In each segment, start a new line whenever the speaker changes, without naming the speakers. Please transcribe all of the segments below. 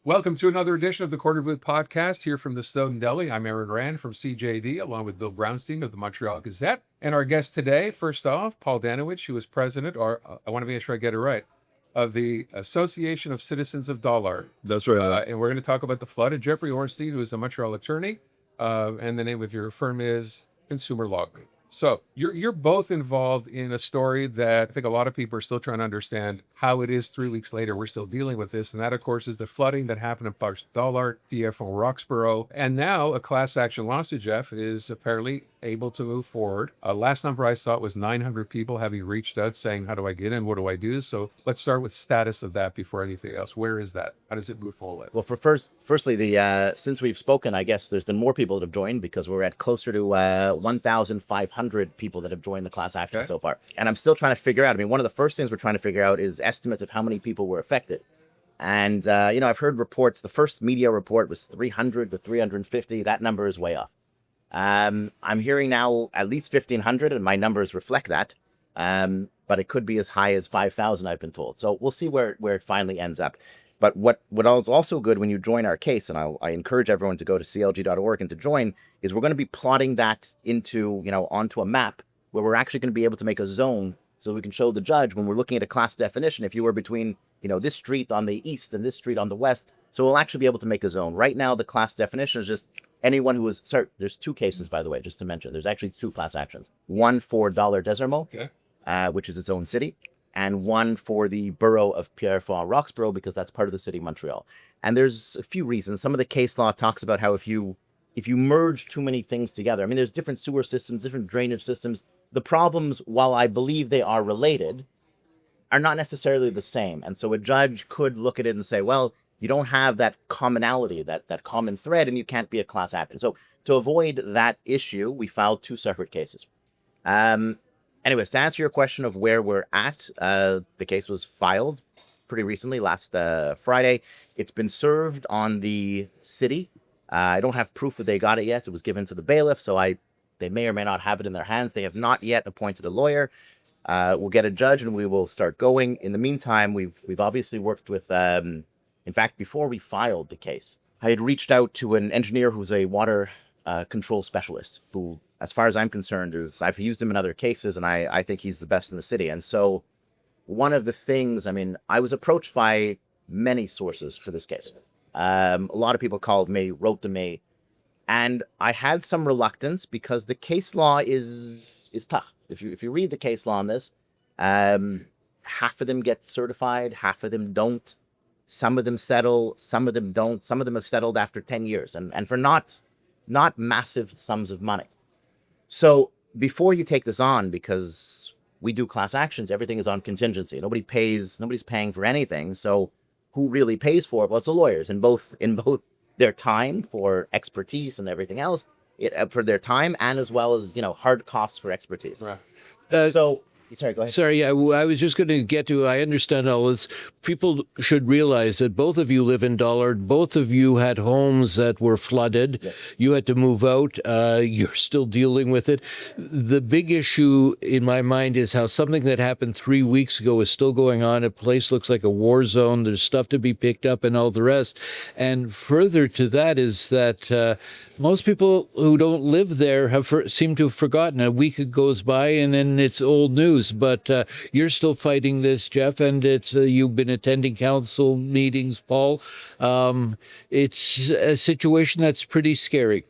Welcome to another edition of the Quarter Blue Podcast here from the Snowdon Deli. I'm Aaron Rand from CJD, along with Bill Brownstein of the Montreal Gazette. And our guest today, first off, Paul Danylewich, who is president, or I want to make sure I get it right, of the Association of Citizens of Dollard.
That's right.
And we're going to talk about the flood. And Jeffrey Orenstein, who is a Montreal attorney, and the name of your firm is Consumer Law Group. So you're both involved in a story that I think a lot of people are still trying to understand how it is 3 weeks later we're still dealing with this. And that, of course, is the flooding that happened in Parc Dollard, PFO Roxborough. And now a class action lawsuit, Jeff, is apparently able to move forward. Last number I saw was 900 people having reached out saying, how do I get in? What do I do? So let's start with status of that before anything else. Where is that? How does it move forward?
Well, firstly, since we've spoken, I guess there's been more people that have joined because we're at closer to 1,500 people that have joined the class action so far. And I'm still trying to figure out, one of the first things we're trying to figure out is estimates of how many people were affected. And, I've heard reports, the first media report was 300 to 350. That number is way off. I'm hearing now at least 1,500, and my numbers reflect that. But it could be as high as 5,000, I've been told. So we'll see where it finally ends up. But what is also good when you join our case, and I encourage everyone to go to clg.org and to join, is we're going to be plotting that into, onto a map where we're actually going to be able to make a zone so we can show the judge when we're looking at a class definition, if you were between, this street on the east and this street on the west. So we'll actually be able to make a zone. Right now, the class definition is just anyone who was, there's two cases, by the way, just to mention. There's actually two class actions. One for Dollard-des-Ormeaux, which is its own city, and one for the borough of Pierrefonds-Roxborough, because that's part of the city of Montreal. And there's a few reasons. Some of the case law talks about how if you merge too many things together, there's different sewer systems, different drainage systems. The problems, while I believe they are related, are not necessarily the same. And so a judge could look at it and say, well, you don't have that commonality, that common thread, and you can't be a class action. So to avoid that issue, we filed two separate cases. Anyways, to answer your question of where we're at, the case was filed pretty recently, last Friday. It's been served on the city. I don't have proof that they got it yet. It was given to the bailiff, so they may or may not have it in their hands. They have not yet appointed a lawyer. We'll get a judge and we will start going. In the meantime, we've obviously worked with, in fact, before we filed the case, I had reached out to an engineer who's a water control specialist who, as far as I'm concerned, I've used him in other cases, and I think he's the best in the city. And so one of the things, I was approached by many sources for this case. A lot of people called me, wrote to me, and I had some reluctance because the case law is tough. If you read the case law on this, half of them get certified, half of them don't. Some of them settle, some of them don't. Some of them have settled after 10 years, and for not massive sums of money. So before you take this on, because we do class actions, everything is on contingency. Nobody's paying for anything. So who really pays for it? Well, it's the lawyers in both their time for expertise and everything else, for their time, and as well as, hard costs for expertise.
Right.
Sorry, go ahead.
Sorry, I was just going to get to, I understand all this. People should realize that both of you live in Dollard. Both of you had homes that were flooded.
Yes.
You had to move out. You're still dealing with it. The big issue in my mind is how something that happened 3 weeks ago is still going on. A place looks like a war zone. There's stuff to be picked up and all the rest. And further to that is that most people who don't live there seem to have forgotten. A week goes by and then it's old news. But you're still fighting this, Jeff, and it's you've been attending council meetings, Paul. It's a situation that's pretty scary.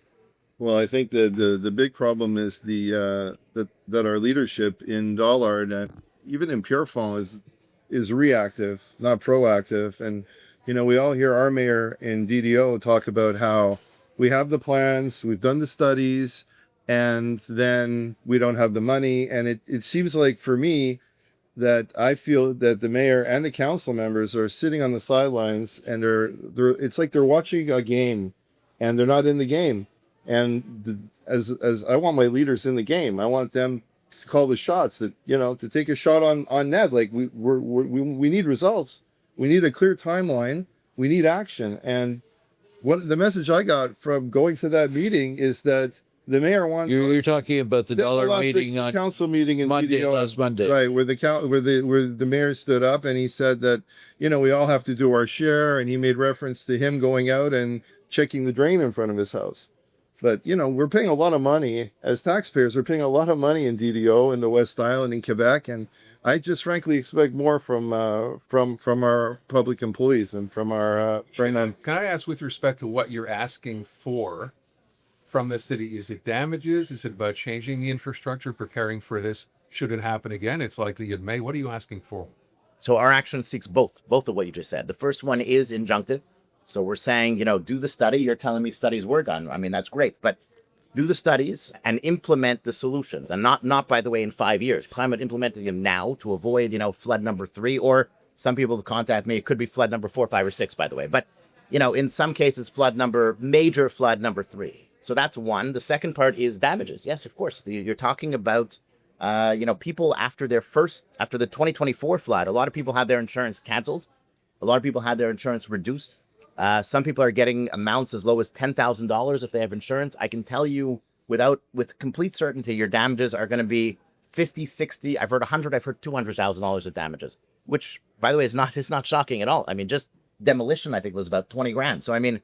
Well, I think the big problem is that our leadership in Dollard and even in Pierrefonds is reactive, not proactive. And we all hear our mayor and DDO talk about how we have the plans, we've done the studies, and then we don't have the money. And it seems like, for me, that I feel that the mayor and the council members are sitting on the sidelines, and it's like they're watching a game and they're not in the game. And as I want my leaders in the game, I want them to call the shots, that to take a shot on net. Like we need results, we need a clear timeline, we need action. And what the message I got from going to that meeting is that The mayor wants.
You're talking about the dollar
last
meeting on
council meeting in
Monday,
DDO,
last Monday.
right? Where the mayor stood up and he said that, you know, we all have to do our share, and he made reference to him going out and checking the drain in front of his house. But you know, we're paying a lot of money as taxpayers. We're paying a lot of money in DDO in the West Island in Quebec, and I just frankly expect more from our public employees and from our
Can I ask, with respect to what you're asking for from the city, is it damages? Is it about changing the infrastructure, preparing for this should it happen again? It's likely it may. What are you asking for?
So our action seeks both of what you just said. The first one is injunctive. So we're saying, you know, do the study. You're telling me studies were done. I mean, that's great, but do the studies and implement the solutions, and not by the way in 5 years. Plan on implementing them now to avoid, you know, flood number 3, or some people have contacted me. It could be flood number 4, 5, or 6, by the way. But you know, in some cases, major flood number 3. So that's one. The second part is damages. Yes, of course. You're talking about, you know, people after the 2024 flood. A lot of people had their insurance canceled. A lot of people had their insurance reduced. Some people are getting amounts as low as $10,000 if they have insurance. I can tell you with complete certainty, your damages are going to be 50, 60. I've heard 100. I've heard $200,000 of damages, which, by the way, is not shocking at all. I mean, just demolition, I think, was about 20 grand. So, I mean,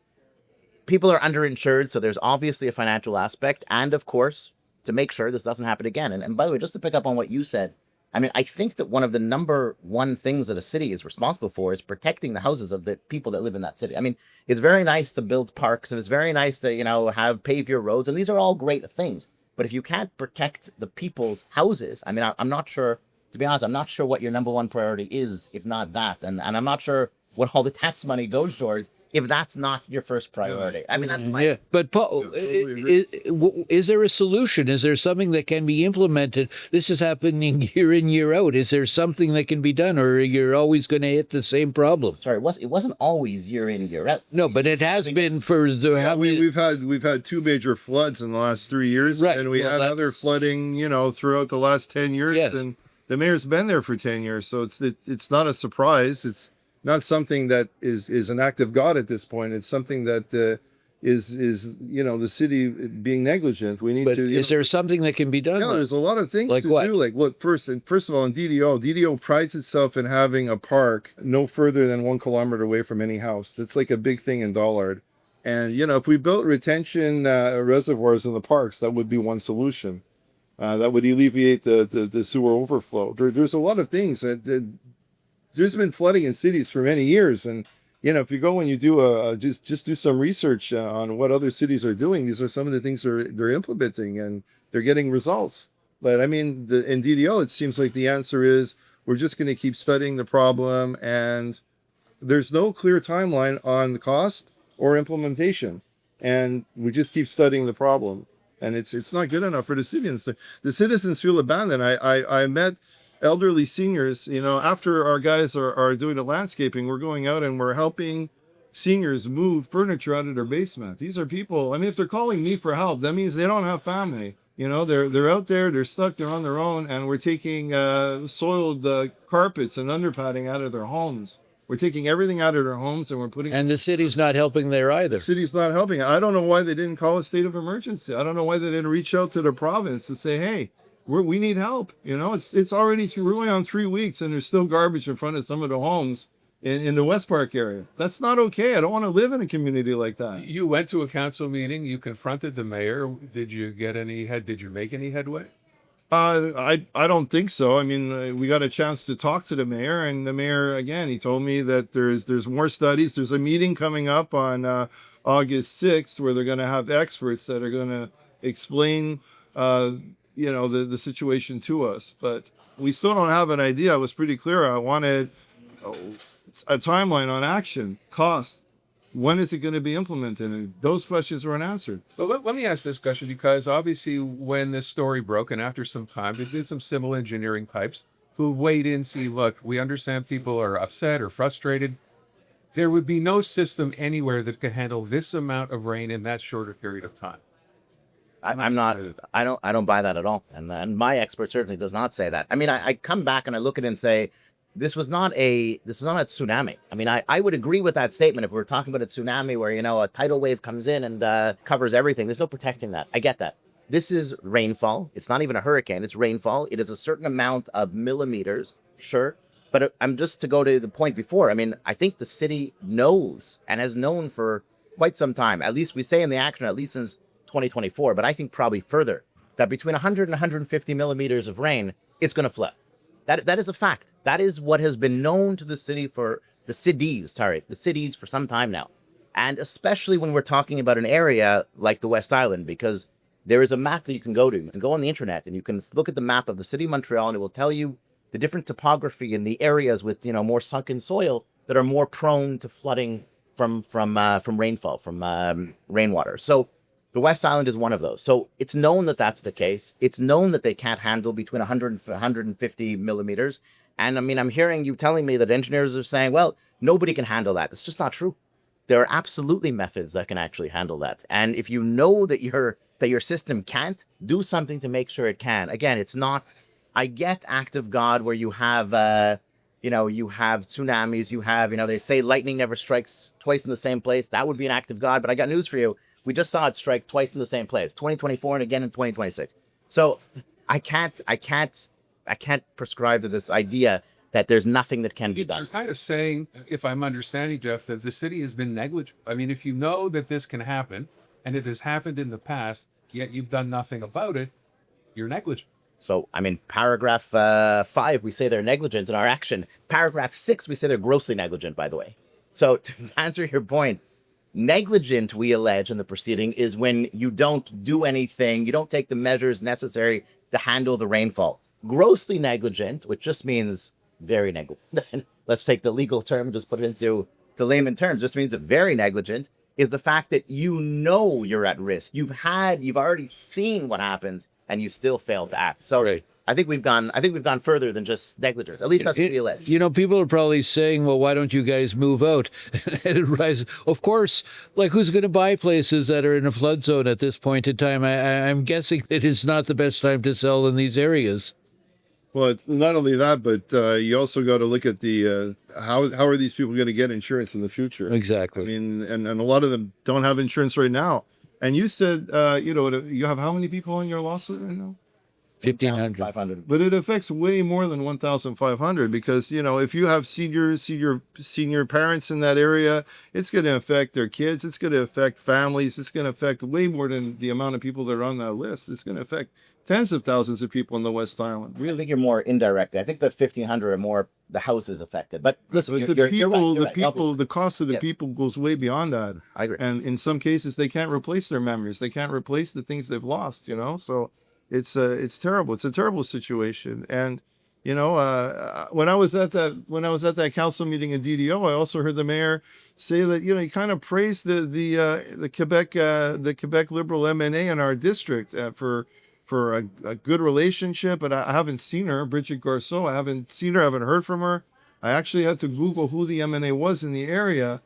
people are underinsured. So there's obviously a financial aspect. And of course, to make sure this doesn't happen again. And by the way, just to pick up on what you said, I mean, I think that one of the number one things that a city is responsible for is protecting the houses of the people that live in that city. I mean, it's very nice to build parks, and it's very nice to, you know, pave your roads, and these are all great things. But if you can't protect the people's houses, I mean, I'm not sure, to be honest, I'm not sure what your number one priority is, if not that. And I'm not sure what all the tax money goes towards if that's not your first priority. I mean, that's my...
Yeah, but Paul, is there a solution? Is there something that can be implemented? This is happening year in, year out. Is there something that can be done, or you're always going to hit the same problem?
Sorry, it wasn't always year in, year out.
No, but it has been for the...
we've had 2 major floods in the last 3 years,
right.
And we had other flooding, you know, throughout the last 10 years.
Yes.
And the mayor's been there for 10 years, so it's not a surprise. It's not something that is an act of God at this point. It's something that is you know, the city being negligent. We need
but
to.
Is there something that can be done?
Yeah, there's a lot of things
like
to
what?
do. Like, look, first of all, in DDO prides itself in having a park no further than 1 kilometer away from any house. That's like a big thing in Dollard. And you know, if we built retention reservoirs in the parks, that would be one solution. That would alleviate the sewer overflow. There's a lot of things that there's been flooding in cities for many years, and you know, if you go and you do just do some research on what other cities are doing, these are some of the things they're implementing, and they're getting results. But I mean, in DDO, it seems like the answer is we're just going to keep studying the problem, and there's no clear timeline on the cost or implementation, and we just keep studying the problem, and it's not good enough for the citizens. The citizens feel abandoned. I met elderly seniors, you know, after our guys are doing the landscaping, we're going out and we're helping seniors move furniture out of their basement. These are people, I mean, if they're calling me for help, that means they don't have family. You know, they're out there, they're stuck, they're on their own, and we're taking soiled carpets and underpadding out of their homes. We're taking everything out of their homes and we're putting...
And the city's not helping there either.
The city's not helping. I don't know why they didn't call a state of emergency. I don't know why they didn't reach out to the province and say, hey, we need help. You know, it's already we're going on 3 weeks and there's still garbage in front of some of the homes in the West Park area. That's not okay. I don't want to live in a community like that.
You went to a council meeting. You confronted the mayor. Did you make any headway?
I don't think so. I mean, we got a chance to talk to the mayor, and the mayor, again, he told me that there's more studies. There's a meeting coming up on August 6th where they're going to have experts that are going to explain you know, the situation to us, but we still don't have an idea. I was pretty clear. I wanted a timeline on action, cost. When is it going to be implemented? And those questions weren't answered.
But let me ask this question, because obviously when this story broke and after some time, they did some civil engineering types who weighed in, see, look, we understand people are upset or frustrated. There would be no system anywhere that could handle this amount of rain in that shorter period of time.
I don't buy that at all. And my expert certainly does not say that. I mean, I come back and I look at it and say, this was not a tsunami. I mean, I would agree with that statement if we were talking about a tsunami where, you know, a tidal wave comes in and covers everything. There's no protecting that. I get that. This is rainfall. It's not even a hurricane. It's rainfall. It is a certain amount of millimeters, sure. But I'm just to go to the point before. I mean, I think the city knows and has known for quite some time. At least we say in the action, at least since 2024, but I think probably further, that between 100 and 150 millimeters of rain, it's going to flood. That is a fact. That is what has been known to the city for the cities for some time now. And especially when we're talking about an area like the West Island, because there is a map that you can go to. You can go on the internet and you can look at the map of the city of Montreal, and it will tell you the different topography in the areas with, more sunken soil that are more prone to flooding from rainfall, from rainwater. So the West Island is one of those. So it's known that that's the case. It's known that they can't handle between 100 and 150 millimeters. And I mean, I'm hearing you telling me that engineers are saying, well, nobody can handle that. It's just not true. There are absolutely methods that can actually handle that. And if you know that your system can't, do something to make sure it can. Again, it's not, I get act of God where you have, you have tsunamis, you have, they say lightning never strikes twice in the same place. That would be an act of God. But I got news for you. We just saw it strike twice in the same place, 2024 and again in 2026. So I can't prescribe to this idea that there's nothing that can be done.
You're kind of saying, if I'm understanding, Jeff, that the city has been negligent. I mean, if you know that this can happen, and it has happened in the past, yet you've done nothing about it, you're negligent.
So, I mean, paragraph 5, we say they're negligent in our action. Paragraph 6, we say they're grossly negligent, by the way. So to answer your point, negligent, we allege in the proceeding, is when you don't do anything, you don't take the measures necessary to handle the rainfall. Grossly negligent, which just means very negligent. Let's take the legal term, just put it into the layman terms, just means very negligent, is the fact that you're at risk. You've already seen what happens and you still fail to act. So
Right.
I think we've gone further than just negligence. At least that's what we allege.
People are probably saying, well, why don't you guys move out? And it rises. Of course, like who's going to buy places that are in a flood zone at this point in time? I'm guessing it is not the best time to sell in these areas.
Well, it's not only that, but you also got to look at the how are these people going to get insurance in the future?
Exactly.
I mean, and a lot of them don't have insurance right now. And you said, you have how many people in your lawsuit right now?
1,500.
500.
But it affects way more than 1,500 because, if you have senior parents in that area, it's going to affect their kids. It's going to affect families. It's going to affect way more than the amount of people that are on that list. It's going to affect tens of thousands of people in the West Island.
I think you're more indirect. I think the 1,500 are more the houses affected. But listen,
But
you're right.
the cost of the
Yes.
people goes way beyond that.
I agree.
And in some cases, they can't replace their memories. They can't replace the things they've lost. So it's terrible. It's a terrible situation. And when I was at that council meeting in DDO, I also heard the mayor say that he kind of praised the Quebec Liberal MNA in our district for a good relationship. But I haven't seen her, Bridget Garceau. I haven't seen her. I haven't heard from her. I actually had to Google who the MNA was in the area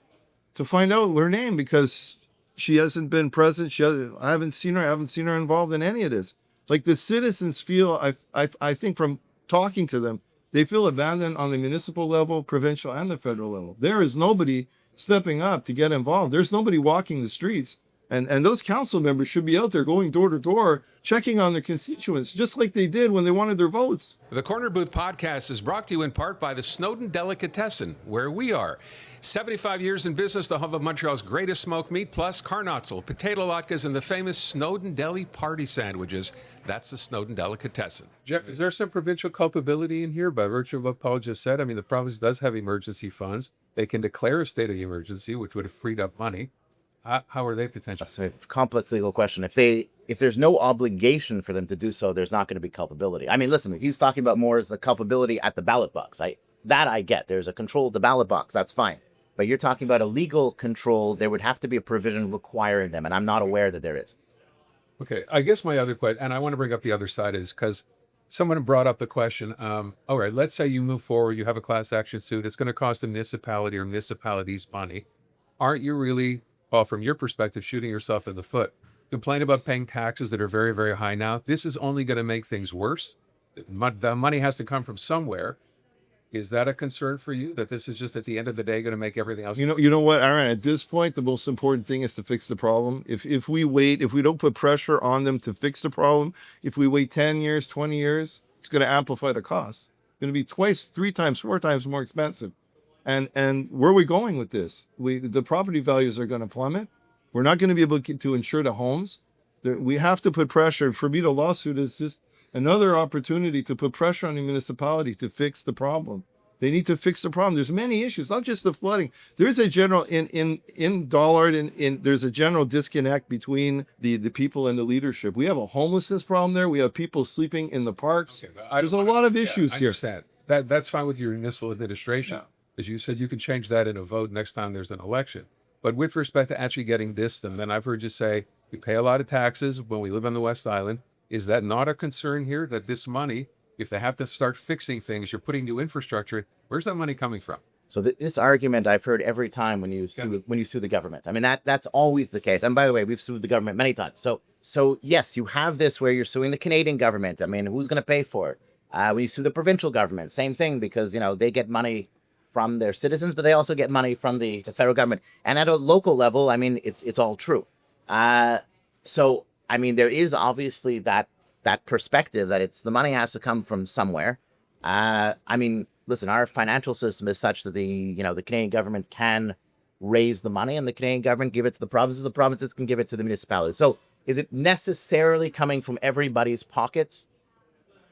to find out her name because she hasn't been present. I haven't seen her. I haven't seen her involved in any of this. Like the citizens feel, I think from talking to them, they feel abandoned on the municipal level, provincial, and the federal level. There is nobody stepping up to get involved. There's nobody walking the streets. And those council members should be out there going door to door, checking on their constituents, just like they did when they wanted their votes.
The Corner Booth podcast is brought to you in part by the Snowdon Delicatessen, where we are. 75 years in business, the home of Montreal's greatest smoked meat, plus carnotzel, potato latkes, and the famous Snowdon Deli party sandwiches. That's the Snowdon Delicatessen. Jeff, is there some provincial culpability in here by virtue of what Paul just said? I mean, the province does have emergency funds. They can declare a state of emergency, which would have freed up money. How are they potential?
That's a complex legal question. If there's no obligation for them to do so, there's not going to be culpability. I mean, listen, he's talking about more as the culpability at the ballot box. I get. There's a control of the ballot box. That's fine. But you're talking about a legal control. There would have to be a provision requiring them, and I'm not aware that there is.
Okay, I guess my other question, and I want to bring up the other side, is because someone brought up the question, all right, let's say you move forward, you have a class action suit, it's going to cost a municipality or municipalities money. Aren't you really, well, from your perspective, shooting yourself in the foot? Complain about paying taxes that are very, very high now. This is only going to make things worse. The money has to come from somewhere. Is that a concern for you, that this is just at the end of the day going to make everything else?
You know what, Aaron, at this point, the most important thing is to fix the problem. If we wait, if we don't put pressure on them to fix the problem, if we wait 10 years, 20 years, it's going to amplify the cost. It's going to be twice, 3 times, 4 times more expensive. And where are we going with this? The property values are going to plummet. We're not going to be able to insure the homes. We have to put pressure. For me, the lawsuit is just another opportunity to put pressure on the municipality to fix the problem. They need to fix the problem. There's many issues, not just the flooding. There is a general in Dollard, there's a general disconnect between the people and the leadership. We have a homelessness problem there. We have people sleeping in the parks.
Okay,
There's a lot of issues
I
here.
understand. That's fine with your municipal administration.
Yeah.
As you said, you can change that in a vote next time there's an election. But with respect to actually getting this done, then I've heard you say we pay a lot of taxes when we live on the West Island. Is that not a concern here, that this money, if they have to start fixing things, you're putting new infrastructure, where's that money coming from?
So this argument I've heard every time when you sue the government. I mean, that's always the case. And by the way, we've sued the government many times. So yes, you have this where you're suing the Canadian government. I mean, who's going to pay for it? When you sue the provincial government, same thing, because, you know, they get money from their citizens, but they also get money from the federal government. And at a local level, I mean, it's all true. So, I mean, there is obviously that perspective that the money has to come from somewhere. I mean, listen, our financial system is such that the Canadian government can raise the money and the Canadian government give it to the provinces can give it to the municipalities. So is it necessarily coming from everybody's pockets?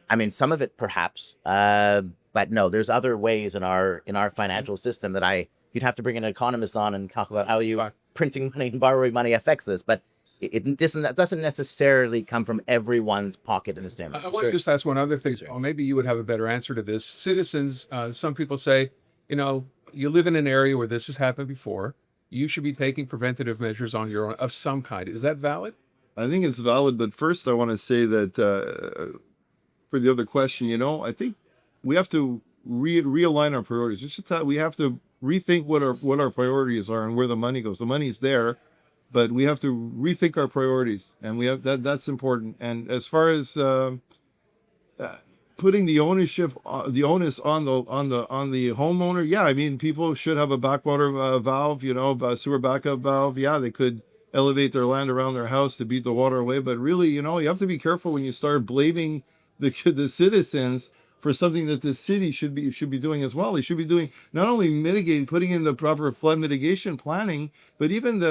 I mean, some of it perhaps, but no, there's other ways in our financial system that you'd have to bring an economist on and talk about how printing money and borrowing money affects this, but it doesn't necessarily come from everyone's pocket in the same way.
I want to just ask one other thing. Or maybe you would have a better answer to this. Citizens, some people say, you know, you live in an area where this has happened before. You should be taking preventative measures on your own of some kind. Is that valid?
I think it's valid, but first I want to say that for the other question, you know, I think we have to realign our priorities. It's just that we have to rethink what our priorities are and where the money goes. The money's there, but we have to rethink our priorities, and we have that's important. And as far as putting the onus on the homeowner, yeah, I mean, people should have a backwater valve, you know, a sewer backup valve. Yeah, they could elevate their land around their house to beat the water away, but really, you know, you have to be careful when you start blaming the citizens for something that the city should be doing as well. They should be doing not only putting in the proper flood mitigation planning, but even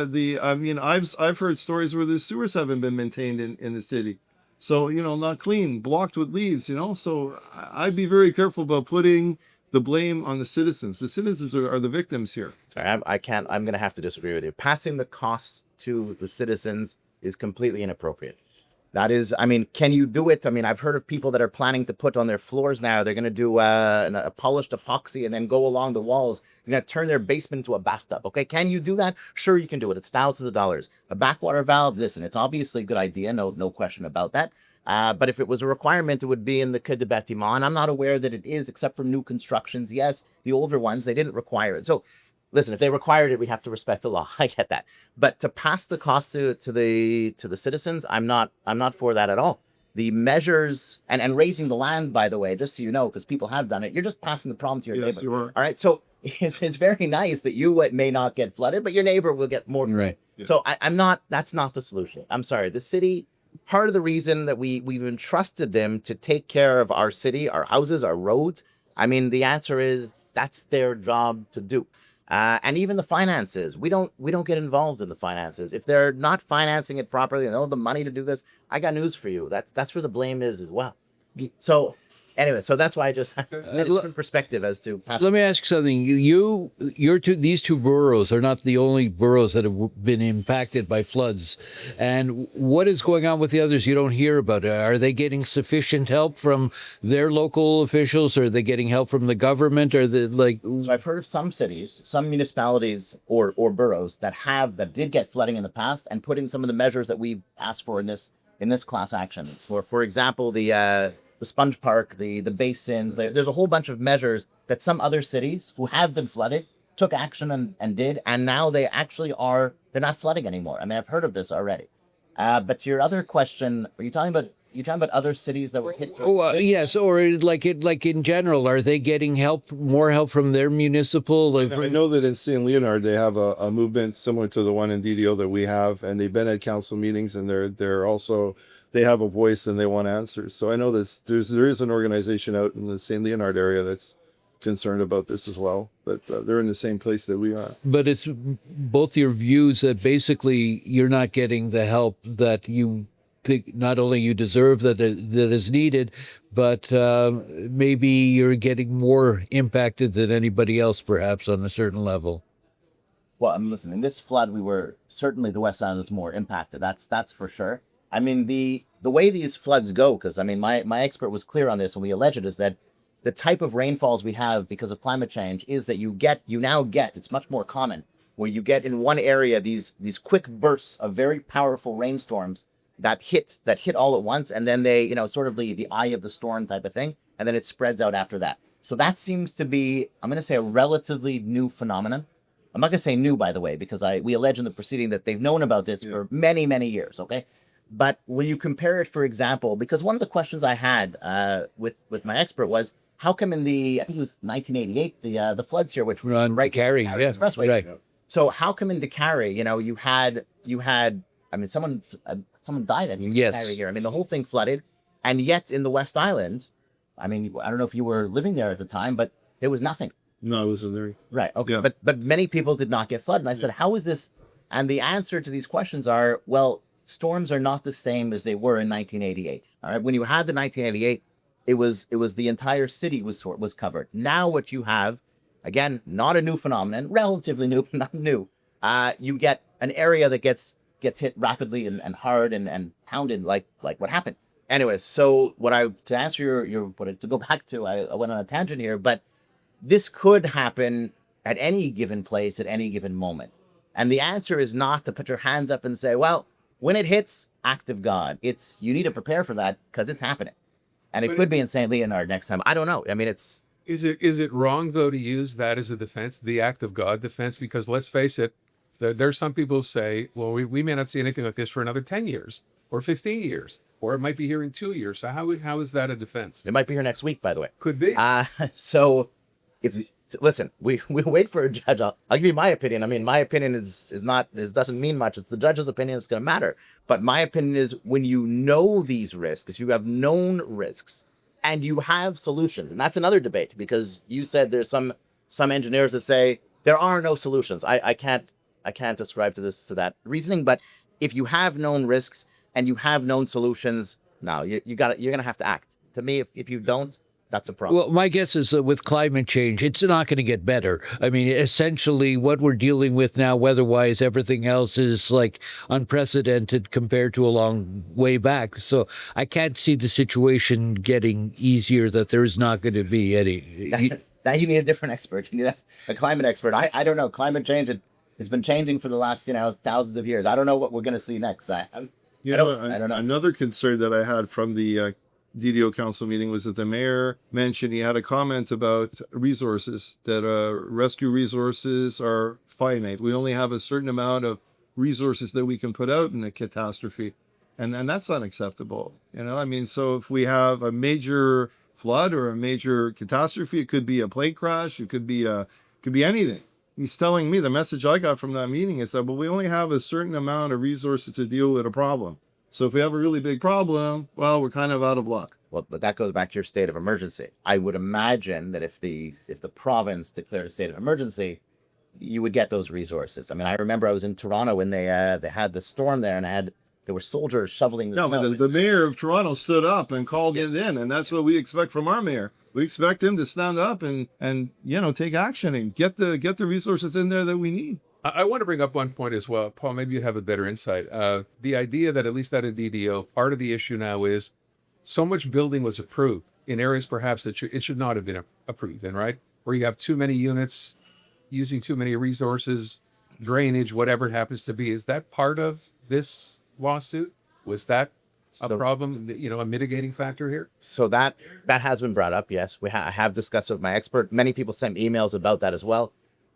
I mean, I've heard stories where the sewers haven't been maintained in the city. So, you know, not clean, blocked with leaves, you know. So I'd be very careful about putting the blame on the citizens. The citizens are the victims here.
Sorry, I'm going to have to disagree with you. Passing the costs to the citizens is completely inappropriate. That is, I mean, can you do it? I mean, I've heard of people that are planning to put on their floors now, they're going to do a polished epoxy and then go along the walls. You're going to turn their basement into a bathtub. Okay, can you do that? Sure, you can do it. It's thousands of dollars. A backwater valve, listen, it's obviously a good idea. No question about that. But if it was a requirement, it would be in the Code de Bâtiment. And I'm not aware that it is, except for new constructions. Yes, the older ones, they didn't require it. So listen, if they required it, we have to respect the law. I get that. But to pass the cost to the citizens, I'm not for that at all. The measures and raising the land, by the way, just so you know, because people have done it, you're just passing the problem to your neighbor.
You are.
All right. So it's very nice that you may not get flooded, but your neighbor will get more.
Right.
Yeah.
So that's not the solution. I'm sorry. The city, part of the reason that we've entrusted them to take care of our city, our houses, our roads. I mean, the answer is that's their job to do. And even the finances, we don't get involved in the finances. If they're not financing it properly and they don't have the money to do this, I got news for you. That's where the blame is as well. So anyway, so that's why I just had a different perspective as to.
Let me ask you something. These two boroughs are not the only boroughs that have been impacted by floods. And what is going on with the others you don't hear about? Are they getting sufficient help from their local officials? Or are they getting help from the government? Or
So I've heard of some cities, some municipalities or boroughs that did get flooding in the past and put in some of the measures that we've asked for in this class action. For example, the sponge park, the basins, there's a whole bunch of measures that some other cities who have been flooded took action and did, and now they actually they're not flooding anymore. I mean, I've heard of this already. But to your other question, are you talking about You talking about other cities that were hit?
Yes, or like in general, are they getting more help from their municipal?
I know that in St. Leonard they have a movement similar to the one in DDO that we have, and they've been at council meetings, and they're also, they have a voice and they want answers. So I know that there is an organization out in the St. Leonard area that's concerned about this as well, but they're in the same place that we are.
But it's both your views that basically you're not getting the help that you think not only you deserve that is needed, but maybe you're getting more impacted than anybody else, perhaps on a certain level.
Well, I mean, listen, in this flood, we were certainly, the West Island is more impacted. That's for sure. I mean, the way these floods go, because I mean, my expert was clear on this when we allege it, is that the type of rainfalls we have because of climate change is that you now get, it's much more common, where you get in one area these quick bursts of very powerful rainstorms that hit all at once, and then they, sort of the eye of the storm type of thing, and then it spreads out after that. So that seems to be, I'm going to say, a relatively new phenomenon. I'm not going to say new, by the way, because we allege in the proceeding that they've known about this for many, many years, okay? But when you compare it, for example, because one of the questions I had with my expert was, how come in I think it was 1988, the floods here, which were right
Carrie,
Expressway.
Right.
So how come in Carrie, you had, I mean, someone died in Carrie here. I mean, the whole thing flooded, and yet in the West Island, I mean, I don't know if you were living there at the time, but there was nothing.
No, I wasn't there.
Right. Okay.
Yeah.
But many people did not get flooded. And I said, how is this? And the answer to these questions are, well, storms are not the same as they were in 1988. All right. When you had the 1988, it was the entire city was covered. Now what you have, again, not a new phenomenon, relatively new, but not new. You get an area that gets hit rapidly and hard and pounded like what happened. Anyways, so to answer to go back to, I went on a tangent here, but this could happen at any given place at any given moment. And the answer is not to put your hands up and say, well, when it hits, act of God. You need to prepare for that because it's happening. And it could be in St. Leonard next time. I don't know. I mean, Is
it wrong, though, to use that as a defense, the act of God defense? Because let's face it, there's some people who say, well, we may not see anything like this for another 10 years or 15 years, or it might be here in 2 years. So how is that a defense?
It might be here next week, by the way.
Could be.
So listen, we wait for a judge. I'll give you my opinion. I mean, my opinion doesn't mean much. It's the judge's opinion that's going to matter. But my opinion is, when you know these risks, you have known risks, and you have solutions. And that's another debate, because you said there's some engineers that say there are no solutions. I can't ascribe to that reasoning. But if you have known risks and you have known solutions, now you're going to have to act. To me, if you don't, that's a problem.
Well, my guess is that with climate change, it's not going to get better. I mean, essentially, what we're dealing with now, weather-wise, everything else is like unprecedented compared to a long way back. So I can't see the situation getting easier, that there is not going to be any.
Now you need a different expert. You need a climate expert. I don't know. Climate change, it's been changing for the last, thousands of years. I don't know what we're going to see next. I don't know.
Another concern that I had from the DDO council meeting was that the mayor mentioned he had a comment about resources, that rescue resources are finite. We only have a certain amount of resources that we can put out in a catastrophe, and that's unacceptable. I mean, so if we have a major flood or a major catastrophe, it could be a plane crash, it could be anything. He's telling me, the message I got from that meeting is that, well, we only have a certain amount of resources to deal with a problem. So if we have a really big problem, well, we're kind of out of luck.
Well, but that goes back to your state of emergency. I would imagine that if the province declared a state of emergency, you would get those resources. I mean, I remember I was in Toronto when they had the storm there, and there were soldiers shoveling the snow.
But the mayor of Toronto stood up and called it in, and that's what we expect from our mayor. We expect him to stand up and take action and get the resources in there that we need.
I want to bring up one point as well. Paul, maybe you'd have a better insight. The idea that, at least out of DDO, part of the issue now is so much building was approved in areas perhaps that it should not have been approved in, right? Where you have too many units, using too many resources, drainage, whatever it happens to be. Is that part of this lawsuit? Was that a problem, a mitigating factor here?
So that has been brought up, yes. I have discussed it with my expert. Many people sent emails about that as well.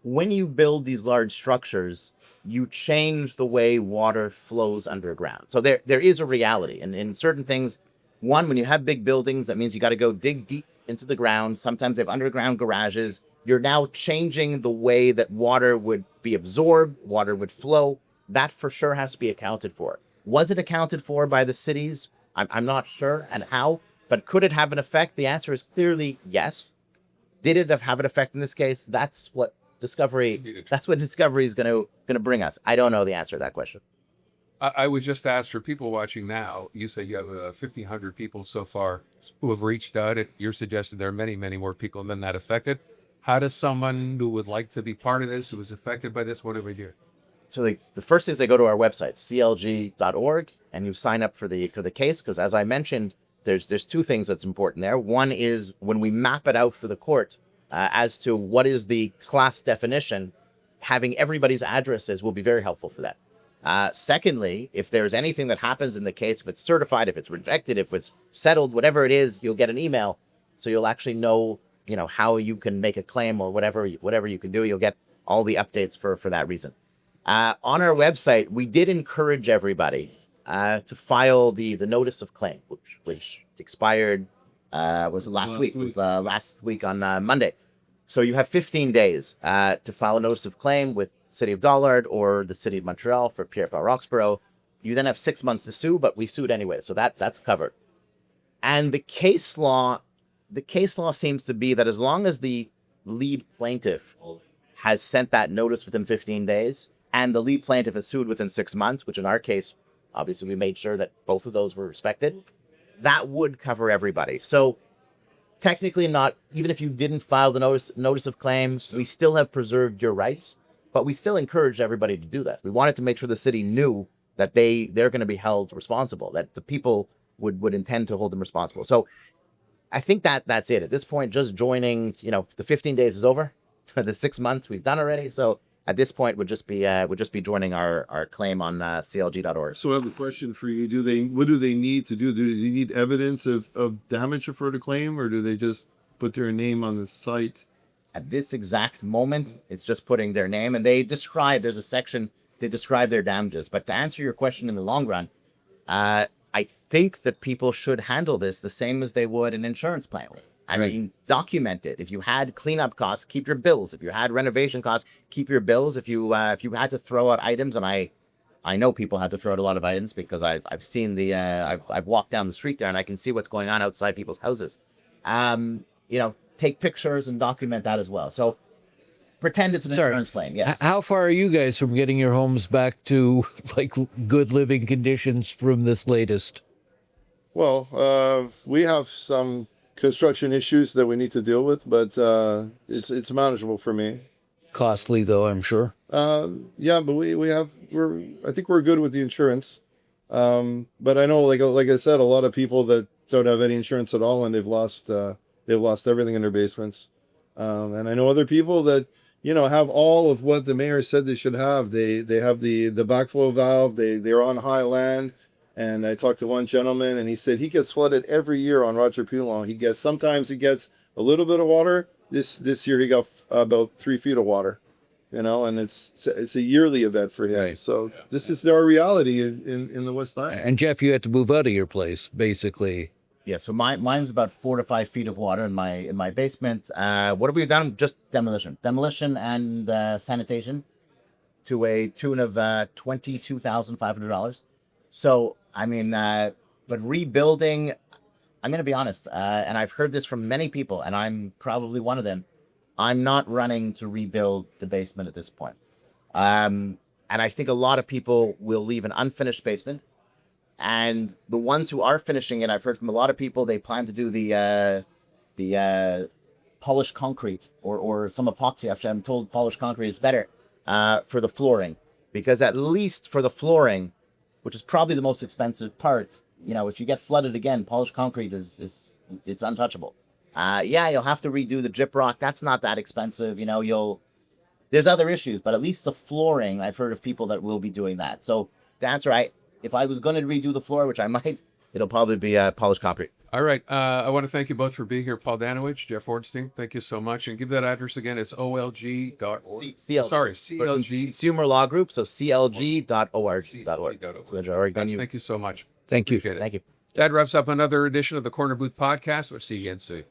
When you build these large structures, you change the way water flows underground. So there is a reality. And in certain things, One, when you have big buildings, that means you got to go dig deep into the ground. Sometimes they have underground garages. You're now changing the way that water would be absorbed, water would flow. That for sure has to be accounted for. Was it accounted for by the cities? I'm not sure and how, but could it have an effect? The answer is clearly yes. Did it have an effect in this case? That's what discovery is going to bring us. I don't know the answer to that question.
I would just ask for people watching now. You say you have 1,500 people so far who have reached out. You're suggesting there are many, many more people than that affected. How does someone who would like to be part of this, who was affected by this, what do we do?
So the first thing is they go to our website, clg.org, and you sign up for the case, because as I mentioned, there's two things that's important there. One is when we map it out for the court as to what is the class definition, having everybody's addresses will be very helpful for that. Secondly, if there's anything that happens in the case, if it's certified, if it's rejected, if it's settled, whatever it is, you'll get an email. So you'll actually know, how you can make a claim or whatever you can do. You'll get all the updates for that reason. On our website, we did encourage everybody to file the notice of claim, which expired, was last week. It was last week on Monday. So you have 15 days to file a notice of claim with City of Dollard or the City of Montreal for Pierre-Paul Roxborough. You then have 6 months to sue, but we sued anyway, so that's covered. And the case law seems to be that as long as the lead plaintiff has sent that notice within 15 days, and the lead plaintiff is sued within 6 months, which in our case, obviously we made sure that both of those were respected, that would cover everybody. So technically not, even if you didn't file the notice of claim, we still have preserved your rights. But we still encourage everybody to do that. We wanted to make sure the city knew that they're going to be held responsible, that the people would intend to hold them responsible. So I think that's it. At this point, just joining, the 15 days is over. The 6 months we've done already. So at this point, would just be joining our claim on clg.org.
So I have a question for you. What do they need to do? Do they need evidence of damage for the claim, or do they just put their name on the site?
At this exact moment, it's just putting their name, and there's a section, they describe their damages. But to answer your question in the long run, I think that people should handle this the same as they would an insurance claim. I mean, document it. If you had cleanup costs, keep your bills. If you had renovation costs, keep your bills. If you had to throw out items, and I know people had to throw out a lot of items because I've seen I've walked down the street there and I can see what's going on outside people's houses. Take pictures and document that as well. So pretend it's an insurance claim. Yes.
How far are you guys from getting your homes back to good living conditions from this latest?
Well, we have some construction issues that we need to deal with, but it's manageable for me.
Costly though, I'm sure.
Yeah, but I think we're good with the insurance. But I know, like I said, a lot of people that don't have any insurance at all, and they've lost everything in their basements. And I know other people that, have all of what the mayor said they should have. They have the backflow valve. They're on high land. And I talked to one gentleman, and he said he gets flooded every year on Roger Pilon. Sometimes he gets a little bit of water. This year he got about 3 feet of water, and it's a yearly event for him.
Right.
So this is our reality in the West Island.
And Jeff, you had to move out of your place, basically.
Yeah, so mine's about 4 to 5 feet of water in my basement. What have we done? Just demolition and sanitation to a tune of $22,500. So I mean, but rebuilding, I'm going to be honest, and I've heard this from many people, and I'm probably one of them. I'm not running to rebuild the basement at this point, and I think a lot of people will leave an unfinished basement. And the ones who are finishing it, I've heard from a lot of people, they plan to do the polished concrete or some epoxy. Actually, I'm told polished concrete is better for the flooring, because at least for the flooring, which is probably the most expensive part, if you get flooded again, polished concrete it's untouchable. You'll have to redo the gyprock. That's not that expensive. There's other issues, but at least the flooring, I've heard of people that will be doing that. So the answer, if I was going to redo the floor, which I might, it'll probably be polished concrete.
All right. I want to thank you both for being here. Paul Danylewich, Jeff Orenstein, thank you so much. And give that address again. It's olg.org. CLG.
Consumer Law Group, so clg.org.
Thank you so much.
Thank you.
Appreciate it.
Thank you.
That wraps up another edition of the Corner Booth Podcast. We'll see you again soon.